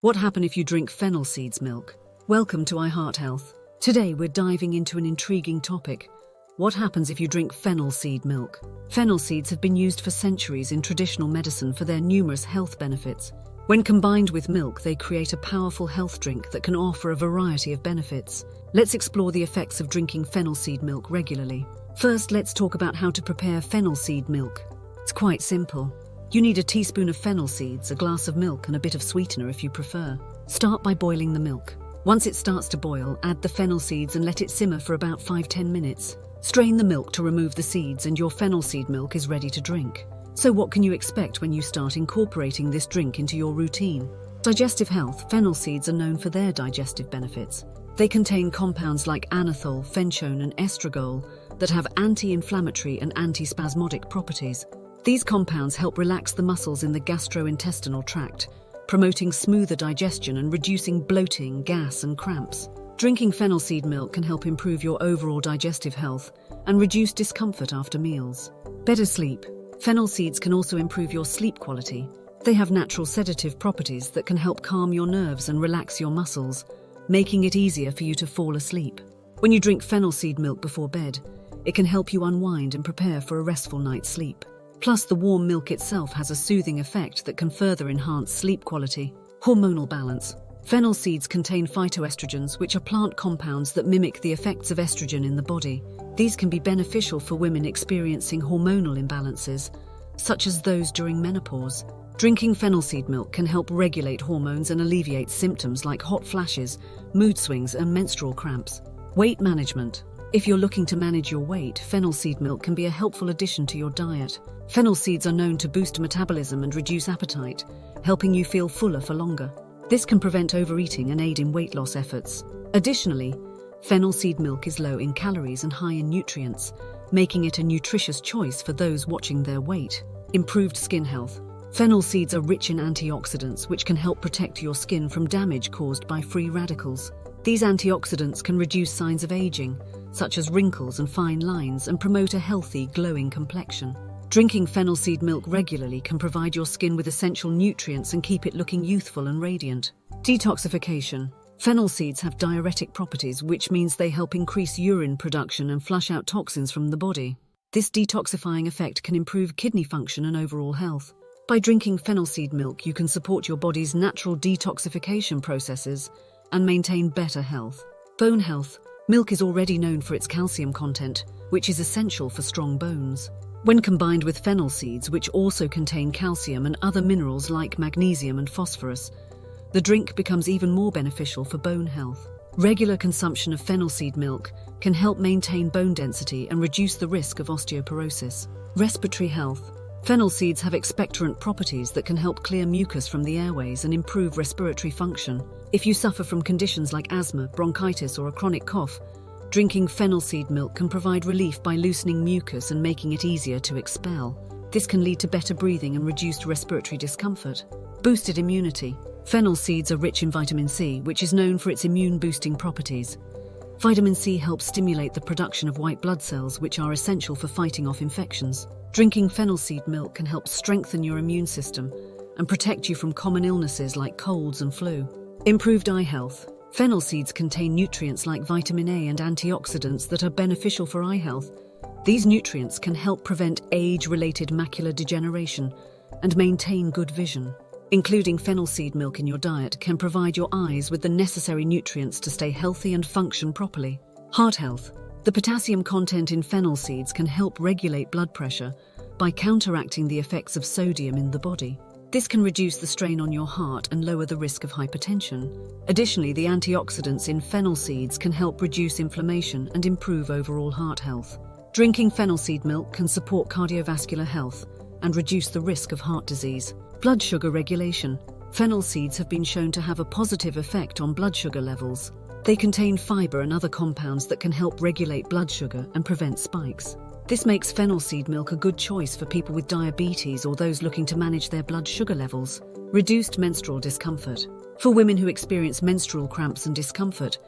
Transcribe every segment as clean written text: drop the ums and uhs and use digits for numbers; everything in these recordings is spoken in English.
What happens if you drink fennel seeds milk? Welcome to iHeartHealth. Today we're diving into an intriguing topic. What happens if you drink fennel seed milk? Fennel seeds have been used for centuries in traditional medicine for their numerous health benefits. When combined with milk, they create a powerful health drink that can offer a variety of benefits. Let's explore the effects of drinking fennel seed milk regularly. First, let's talk about how to prepare fennel seed milk. It's quite simple. You need a teaspoon of fennel seeds, a glass of milk, and a bit of sweetener if you prefer. Start by boiling the milk. Once it starts to boil, add the fennel seeds and let it simmer for about 5-10 minutes. Strain the milk to remove the seeds and your fennel seed milk is ready to drink. So what can you expect when you start incorporating this drink into your routine? Digestive health. Fennel seeds are known for their digestive benefits. They contain compounds like anethol, fenchone, and estragol that have anti-inflammatory and antispasmodic properties. These compounds help relax the muscles in the gastrointestinal tract, promoting smoother digestion and reducing bloating, gas, and cramps. Drinking fennel seed milk can help improve your overall digestive health and reduce discomfort after meals. Better sleep. Fennel seeds can also improve your sleep quality. They have natural sedative properties that can help calm your nerves and relax your muscles, making it easier for you to fall asleep. When you drink fennel seed milk before bed, it can help you unwind and prepare for a restful night's sleep. Plus, the warm milk itself has a soothing effect that can further enhance sleep quality. Hormonal balance. Fennel seeds contain phytoestrogens, which are plant compounds that mimic the effects of estrogen in the body. These can be beneficial for women experiencing hormonal imbalances, such as those during menopause. Drinking fennel seed milk can help regulate hormones and alleviate symptoms like hot flashes, mood swings, and menstrual cramps. Weight management. If you're looking to manage your weight, fennel seed milk can be a helpful addition to your diet. Fennel seeds are known to boost metabolism and reduce appetite, helping you feel fuller for longer. This can prevent overeating and aid in weight loss efforts. Additionally, fennel seed milk is low in calories and high in nutrients, making it a nutritious choice for those watching their weight. Improved skin health. Fennel seeds are rich in antioxidants, which can help protect your skin from damage caused by free radicals. These antioxidants can reduce signs of aging, such as wrinkles and fine lines, and promote a healthy, glowing complexion. Drinking fennel seed milk regularly can provide your skin with essential nutrients and keep it looking youthful and radiant. Detoxification. Fennel seeds have diuretic properties, which means they help increase urine production and flush out toxins from the body. This detoxifying effect can improve kidney function and overall health. By drinking fennel seed milk, you can support your body's natural detoxification processes and maintain better health. Bone health. Milk is already known for its calcium content, which is essential for strong bones. When combined with fennel seeds, which also contain calcium and other minerals like magnesium and phosphorus, the drink becomes even more beneficial for bone health. Regular consumption of fennel seed milk can help maintain bone density and reduce the risk of osteoporosis. Respiratory health. Fennel seeds have expectorant properties that can help clear mucus from the airways and improve respiratory function. If you suffer from conditions like asthma, bronchitis, or a chronic cough, drinking fennel seed milk can provide relief by loosening mucus and making it easier to expel. This can lead to better breathing and reduced respiratory discomfort. Boosted immunity. Fennel seeds are rich in vitamin C, which is known for its immune-boosting properties. Vitamin C helps stimulate the production of white blood cells, which are essential for fighting off infections. Drinking fennel seed milk can help strengthen your immune system and protect you from common illnesses like colds and flu. Improved eye health. Fennel seeds contain nutrients like vitamin A and antioxidants that are beneficial for eye health. These nutrients can help prevent age-related macular degeneration and maintain good vision. Including fennel seed milk in your diet can provide your eyes with the necessary nutrients to stay healthy and function properly. Heart health. The potassium content in fennel seeds can help regulate blood pressure by counteracting the effects of sodium in the body. This can reduce the strain on your heart and lower the risk of hypertension. Additionally, the antioxidants in fennel seeds can help reduce inflammation and improve overall heart health. Drinking fennel seed milk can support cardiovascular health and reduce the risk of heart disease. Blood sugar regulation. Fennel seeds have been shown to have a positive effect on blood sugar levels. They contain fiber and other compounds that can help regulate blood sugar and prevent spikes. This makes fennel seed milk a good choice for people with diabetes or those looking to manage their blood sugar levels. Reduced menstrual discomfort. For women who experience menstrual cramps and discomfort,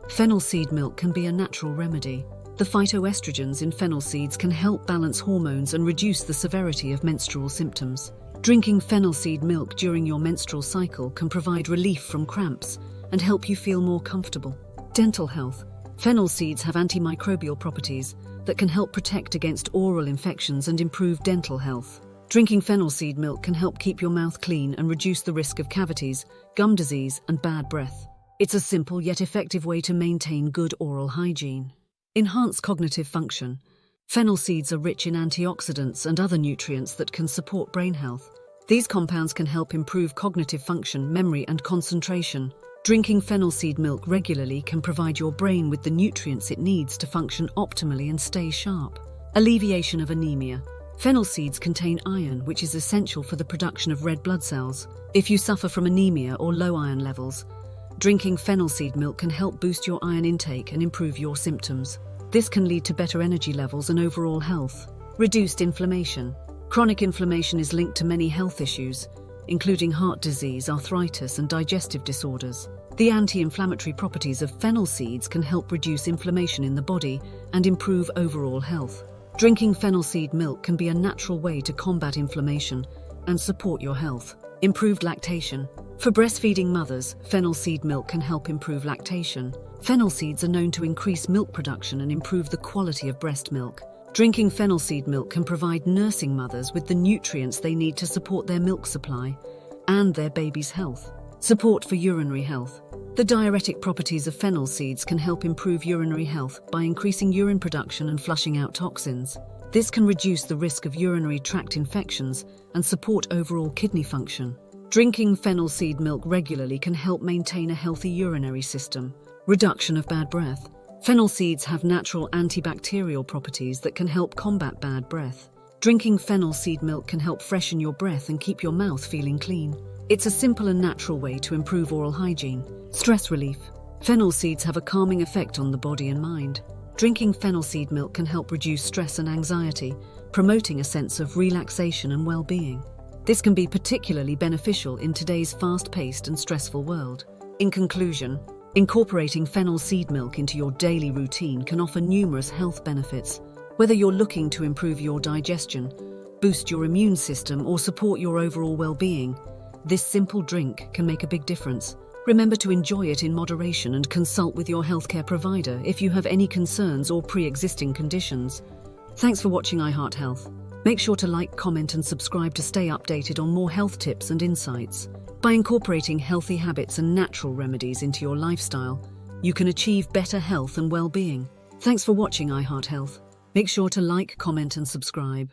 fennel seed milk can be a natural remedy. The phytoestrogens in fennel seeds can help balance hormones and reduce the severity of menstrual symptoms. Drinking fennel seed milk during your menstrual cycle can provide relief from cramps and help you feel more comfortable. Dental health. Fennel seeds have antimicrobial properties that can help protect against oral infections and improve dental health. Drinking fennel seed milk can help keep your mouth clean and reduce the risk of cavities, gum disease, and bad breath. It's a simple yet effective way to maintain good oral hygiene. Enhance cognitive function. Fennel seeds are rich in antioxidants and other nutrients that can support brain health. These compounds can help improve cognitive function, memory, and concentration. Drinking fennel seed milk regularly can provide your brain with the nutrients it needs to function optimally and stay sharp. Alleviation of anemia. Fennel seeds contain iron, which is essential for the production of red blood cells. If you suffer from anemia or low iron levels, drinking fennel seed milk can help boost your iron intake and improve your symptoms. This can lead to better energy levels and overall health. Reduced inflammation. Chronic inflammation is linked to many health issues, including heart disease, arthritis, and digestive disorders. The anti-inflammatory properties of fennel seeds can help reduce inflammation in the body and improve overall health. Drinking fennel seed milk can be a natural way to combat inflammation and support your health. Improved lactation. For breastfeeding mothers, fennel seed milk can help improve lactation. Fennel seeds are known to increase milk production and improve the quality of breast milk. Drinking fennel seed milk can provide nursing mothers with the nutrients they need to support their milk supply and their baby's health. Support for urinary health. The diuretic properties of fennel seeds can help improve urinary health by increasing urine production and flushing out toxins. This can reduce the risk of urinary tract infections and support overall kidney function. Drinking fennel seed milk regularly can help maintain a healthy urinary system. Reduction of bad breath. Fennel seeds have natural antibacterial properties that can help combat bad breath. Drinking fennel seed milk can help freshen your breath and keep your mouth feeling clean. It's a simple and natural way to improve oral hygiene. Stress relief. Fennel seeds have a calming effect on the body and mind. Drinking fennel seed milk can help reduce stress and anxiety, promoting a sense of relaxation and well-being. This can be particularly beneficial in today's fast-paced and stressful world. In conclusion, incorporating fennel seed milk into your daily routine can offer numerous health benefits. Whether you're looking to improve your digestion, boost your immune system, or support your overall well-being, this simple drink can make a big difference. Remember to enjoy it in moderation and consult with your healthcare provider if you have any concerns or pre-existing conditions. Thanks for watching iHeartHealth. Make sure to like, comment, and subscribe to stay updated on more health tips and insights. By incorporating healthy habits and natural remedies into your lifestyle, you can achieve better health and well-being. Thanks for watching iHeartHealth. Make sure to like, comment, and subscribe.